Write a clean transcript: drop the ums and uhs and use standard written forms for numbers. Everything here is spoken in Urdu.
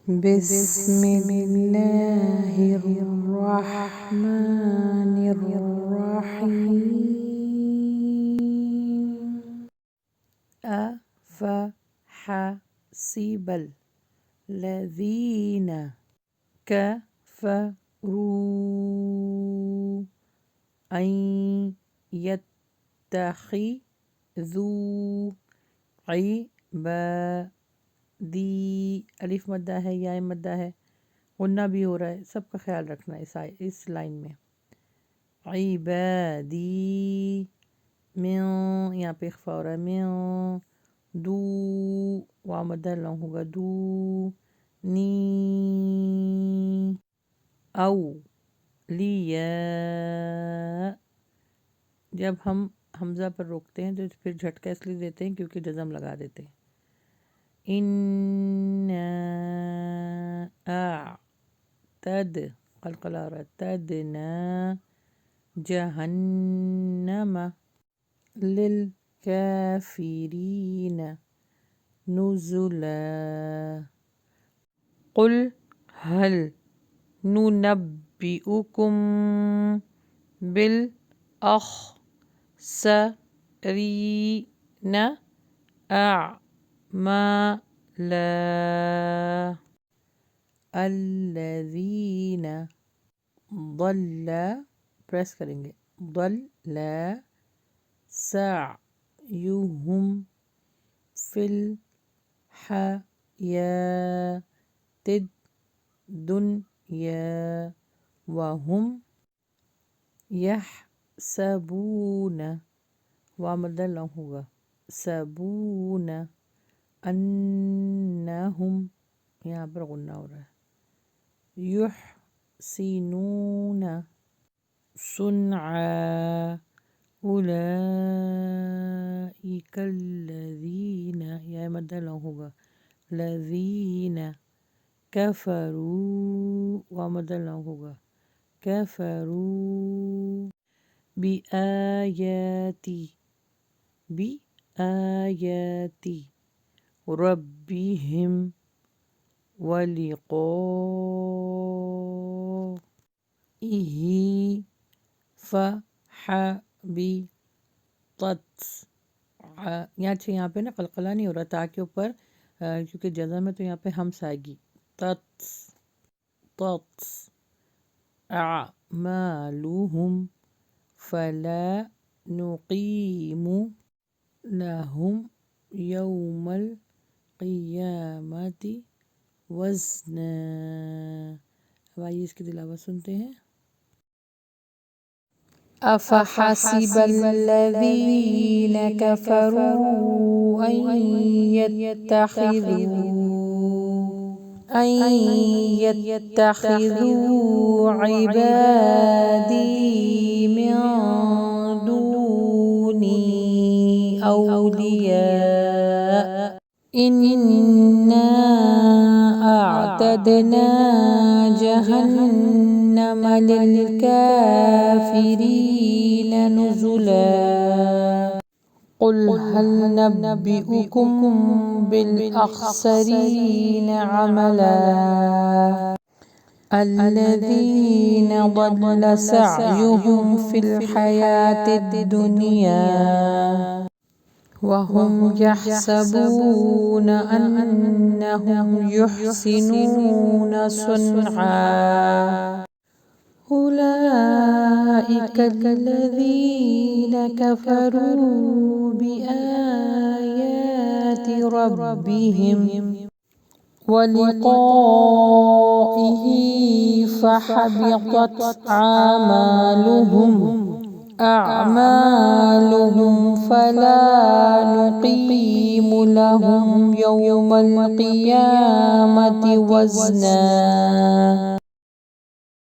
بسم الله الرحمن الرحيم أفحسب الذين كفروا أن يتخذوا عبادی الف مدہ ہے یا مدہ ہے، غنہ بھی ہو رہا ہے، سب کا خیال رکھنا اس لائن میں۔ عبادی من، یہاں پہ اخفا ہو رہا ہے، من دو وا مدہ لوں ہوگا، دو نی اولیاء، جب ہم حمزہ پر روکتے ہیں تو پھر جھٹکا اس لیے دیتے ہیں کیونکہ جزم لگا دیتے ہیں۔ اعتد قلقلہ ہو رہا ہے، تدنا جہنم للکافرین نزلا قل هل ننبئکم بالأخسرین أعمالا الذین ضل، پریس کریں گے، ضل سعیہم فی الحیاۃ الدنیا وہم یحسبون، وا مدہ لوں ہوگا، سبون انہم، یہاں پر غنہ ہو رہا ہے، یحسنون صنعا اولئک الذین، یہ مدہ لوں ہوگا، الذین کفروا، وا مدہ لوں ہوگا، کفروا بآیاتی ربہم ولقائہ فحبطت، یہاں پہ نا قلقلہ نہیں ہو رہا تا کے اوپر، کیونکہ جزم ہے تو یہاں پہ ہمس آئے گی، تت اعمالہم فلا نقیم لہم یوم القیامۃ وزنا۔ اب آئیے اس کی تلاوت سنتے ہیں۔ أفحسب الذين كفروا أن يتخذوا عبادي من دوني أولياء إنا أعتدنا جهنم للكافرين نزلا قل هل ننبئكم بالأخسرين عملا الذين ضل سعيهم في الحياة الدنيا وهم يحسبون أنهم يحسنون صنعا أولئك الذين كفروا بآيات ربهم ولقائه فحبطت أعمالهم فلا نقيم لهم يوم القيامة وزنا